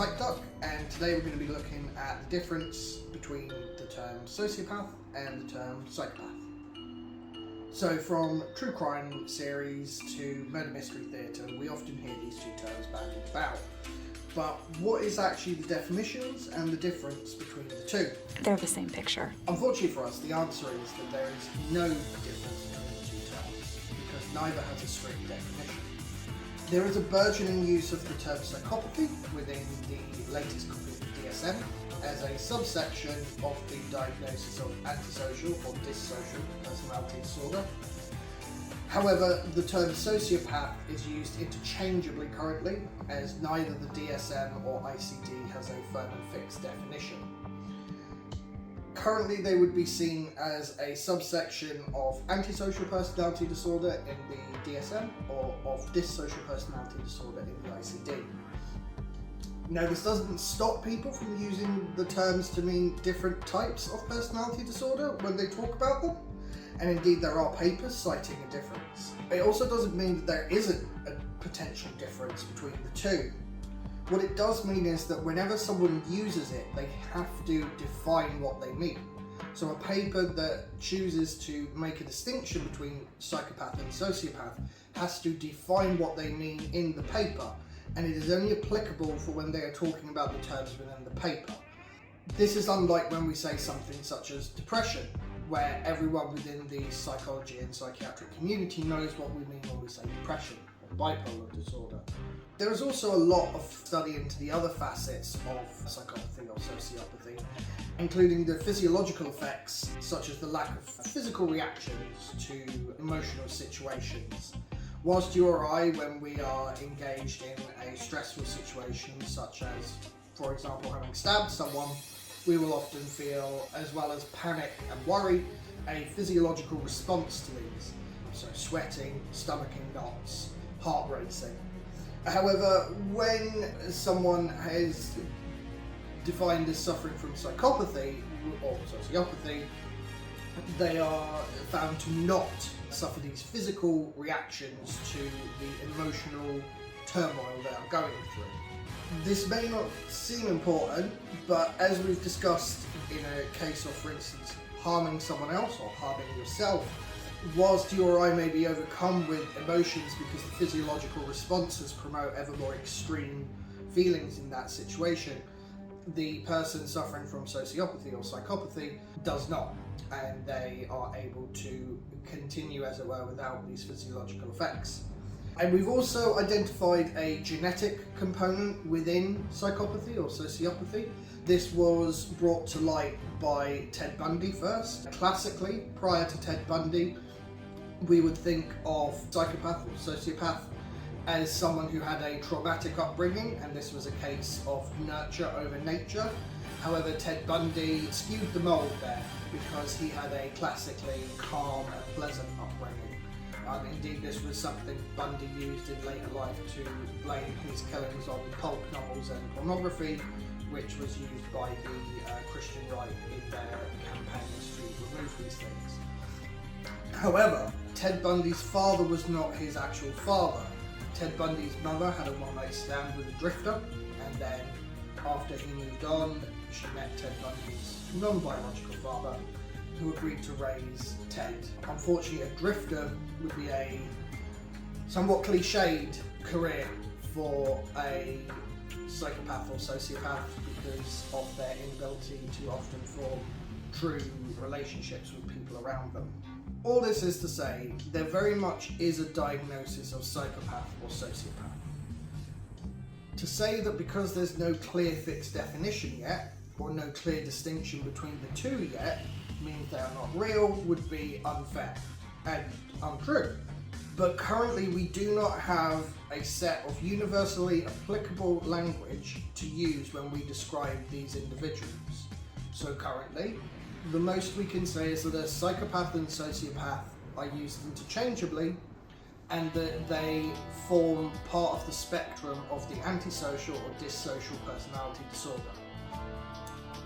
Psychduck, and today we're going to be looking at the difference between the term sociopath and the term psychopath. So from true crime series to murder mystery theatre, we often hear these two terms bandied about. But what is actually the definitions and the difference between the two? They're the same picture. Unfortunately for us, the answer is that there is no difference between the two terms, because neither has a strict definition. There is a burgeoning use of the term psychopathy within the latest copy of the DSM as a subsection of the diagnosis of antisocial or dissocial personality disorder. However, the term sociopath is used interchangeably currently, as neither the DSM or ICD has a firm and fixed definition. Currently, they would be seen as a subsection of antisocial personality disorder in the DSM or of dissocial personality disorder in the ICD. Now, this doesn't stop people from using the terms to mean different types of personality disorder when they talk about them, and indeed there are papers citing a difference. It also doesn't mean that there isn't a potential difference between the two. What it does mean is that whenever someone uses it, they have to define what they mean. So a paper that chooses to make a distinction between psychopath and sociopath has to define what they mean in the paper, and it is only applicable for when they are talking about the terms within the paper. This is unlike when we say something such as depression, where everyone within the psychology and psychiatric community knows what we mean when we say depression or bipolar disorder. There is also a lot of study into the other facets of psychopathy or sociopathy, including the physiological effects, such as the lack of physical reactions to emotional situations. Whilst you or I, when we are engaged in a stressful situation, such as, for example, having stabbed someone, we will often feel, as well as panic and worry, a physiological response to these. So sweating, stomaching knots, heart racing. However, when someone is defined as suffering from psychopathy or sociopathy, they are found to not suffer these physical reactions to the emotional turmoil they are going through. This may not seem important, but as we've discussed in a case of, for instance, harming someone else or harming yourself, whilst you or I may be overcome with emotions because the physiological responses promote ever more extreme feelings in that situation, the person suffering from sociopathy or psychopathy does not, and they are able to continue, as it were, without these physiological effects. And we've also identified a genetic component within psychopathy or sociopathy. This was brought to light by Ted Bundy first. Classically, prior to Ted Bundy, we would think of psychopath or sociopath as someone who had a traumatic upbringing, and this was a case of nurture over nature. However, Ted Bundy skewed the mould there because he had a classically calm and pleasant upbringing. Indeed, this was something Bundy used in later life to blame his killings on pulp novels and pornography, which was used by the Christian right in their campaigns to remove these things. However, Ted Bundy's father was not his actual father. Ted Bundy's mother had a one-night stand with a drifter, and then after he moved on, she met Ted Bundy's non-biological father, who agreed to raise Ted. Unfortunately, a drifter would be a somewhat cliched career for a psychopath or sociopath because of their inability to often form true relationships with people around them. All this is to say, there very much is a diagnosis of psychopath or sociopath. To say that because there's no clear fixed definition yet, or no clear distinction between the two yet, means they are not real would be unfair and untrue. But currently we do not have a set of universally applicable language to use when we describe these individuals. So currently, the most we can say is that a psychopath and sociopath are used interchangeably, and that they form part of the spectrum of the antisocial or dissocial personality disorder.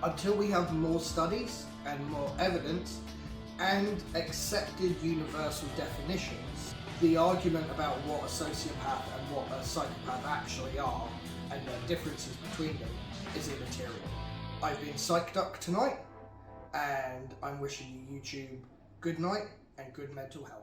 Until we have more studies and more evidence and accepted universal definitions, the argument about what a sociopath and what a psychopath actually are and the differences between them is immaterial. I've been Psychduck tonight, and I'm wishing you YouTube good night and good mental health.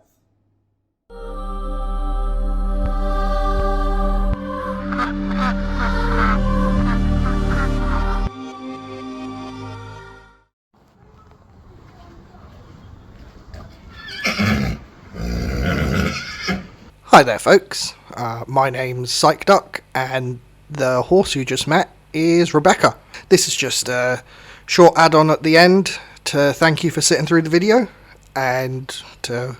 Hi there folks, my name's Psychduck and the horse you just met is Rebecca. This is just a short add-on at the end to thank you for sitting through the video and to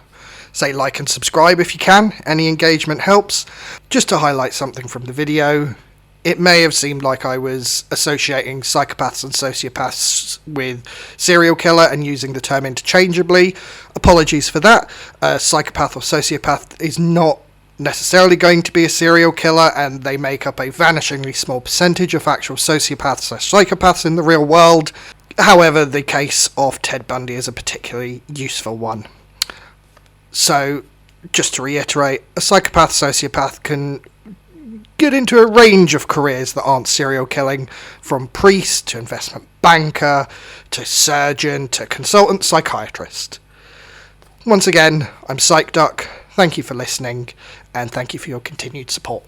say like and subscribe if you can. Any engagement helps. Just to highlight something from the video, it may have seemed like I was associating psychopaths and sociopaths with serial killer and using the term interchangeably. Apologies for that. A psychopath or sociopath is not necessarily going to be a serial killer, and they make up a vanishingly small percentage of actual sociopaths or psychopaths in the real world. However, the case of Ted Bundy is a particularly useful one. So, just to reiterate, a psychopath sociopath can get into a range of careers that aren't serial killing, from priest to investment banker to surgeon to consultant psychiatrist. Once again, I'm Psychduck. Thank you for listening, and thank you for your continued support.